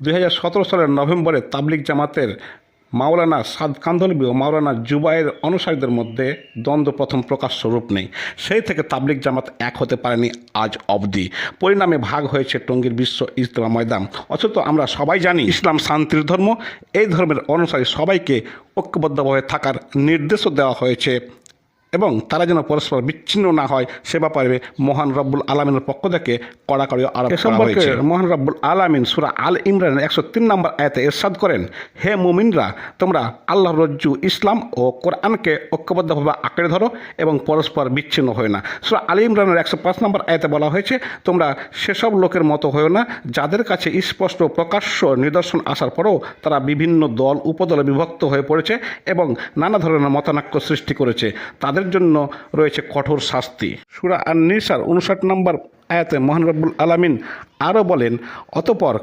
2017 সালের নভেম্বরে তাবলিগ জামাতের মাওলানা সাদ কান্ধলবি ও মাওলানা জুবায়ের অনুসারীদের মধ্যে দ্বন্দ্ব প্রথম প্রকাশ্য রূপ নেই। সেই থেকে তাবলিগ জামাত এক হতে পারেনি আজ অবধি। পরিণামে ভাগ হয়েছে টঙ্গীর বিশ্ব ইজতেমা ময়দান। অথচ আমরা সবাই জানি ইসলাম শান্তির ধর্ম। এই ধর্মের অনুসারী সবাইকে ঐক্যবদ্ধভাবে থাকার নির্দেশও দেওয়া হয়েছে এবং তারা যেন পরস্পর বিচ্ছিন্ন না হয় সে ব্যাপারে মহান রব্বুল আলামিনের পক্ষ থেকে কড়াকড়ি আরোপ করা হয়েছে। মহান রব্বুল আলামিন সূরা আল ইমরানের 103 নম্বর আয়াতে ইরশাদ করেন, হে মুমিনরা, তোমরা আল্লাহর রজ্জু ইসলাম ও কোরআনকে ঐক্যবদ্ধভাবে আঁকড়ে ধরো এবং পরস্পর বিচ্ছিন্ন হয় না। সূরা আল ইমরানের 105 নম্বর আয়াতে বলা হয়েছে, তোমরা সেসব লোকের মতো হয়েও না যাদের কাছে স্পষ্ট প্রকাশ্য নিদর্শন আসার পরেও তারা বিভিন্ন দল উপদলে বিভক্ত হয়ে পড়েছে এবং নানা ধরনের মতানৈক্য সৃষ্টি করেছে। তাদের জন্য রয়েছে কঠোর শাস্তি। সূরা আন-নিসার 59 নম্বর আয়াতে মহান রব্বুল আলামিন আরও বলেন, অতঃপর